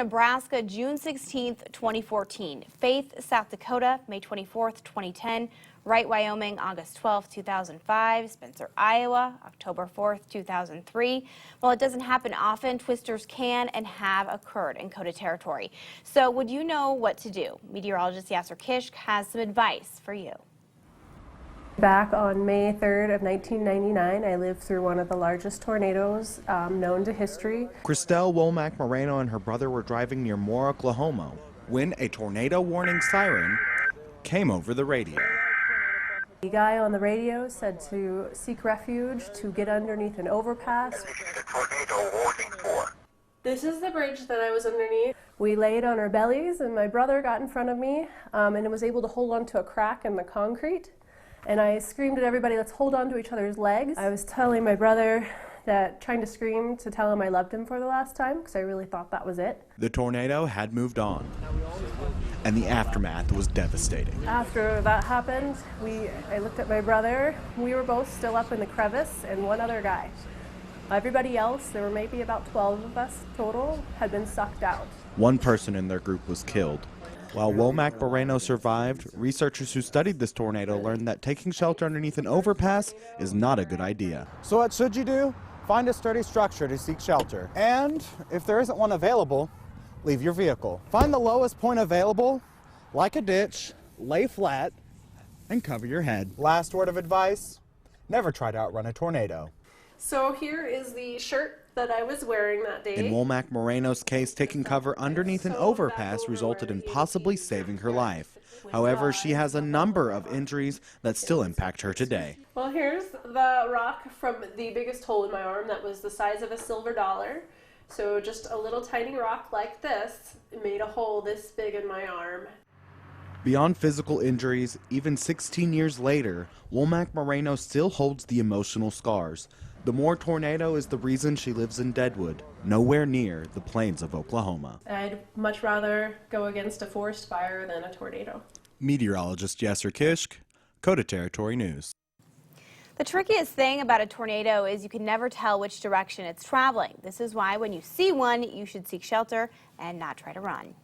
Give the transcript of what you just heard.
Nebraska, June 16th, 2014. Faith, South Dakota, May 24th, 2010. Wright, Wyoming, August 12th, 2005. Spencer, Iowa, October 4th, 2003. While it doesn't happen often, twisters can and have occurred in Dakota Territory. So would you know what to do? Meteorologist Yasser Kishk has some advice for you. Back on May 3rd of 1999, I lived through one of the largest tornadoes known to history. Christelle Womack Moreno and her brother were driving near Moore, Oklahoma, when a tornado warning siren came over the radio. The guy on the radio said to seek refuge, to get underneath an overpass. This is the bridge that I was underneath. We laid on our bellies and my brother got in front of me and was able to hold on to a crack in the concrete. And I screamed at everybody, let's hold on to each other's legs. I was telling my brother that, trying to scream to tell him I loved him for the last time, because I really thought that was it. The tornado had moved on, and the aftermath was devastating. After that happened, I looked at my brother. We were both still up in the crevice, and one other guy. Everybody else, there were maybe about 12 of us total, had been sucked out. One person in their group was killed. While Womack Moreno survived, researchers who studied this tornado learned that taking shelter underneath an overpass is not a good idea. So what should you do? Find a sturdy structure to seek shelter. And if there isn't one available, leave your vehicle. Find the lowest point available, like a ditch, lay flat, and cover your head. Last word of advice, never try to outrun a tornado. So here is the shirt that I was wearing that day. In Womack Moreno's case, taking cover underneath an overpass resulted in possibly saving her life. However, she has a number of injuries that still impact her today. Well, here's the rock from the biggest hole in my arm that was the size of a silver dollar. So just a little tiny rock like this made a hole this big in my arm. Beyond physical injuries, even 16 years later, Womack Moreno still holds the emotional scars. The Moore tornado is the reason she lives in Deadwood, nowhere near the plains of Oklahoma. I'd much rather go against a forest fire than a tornado. Meteorologist Yasser Kishk, Dakota Territory News. The trickiest thing about a tornado is you can never tell which direction it's traveling. This is why when you see one, you should seek shelter and not try to run.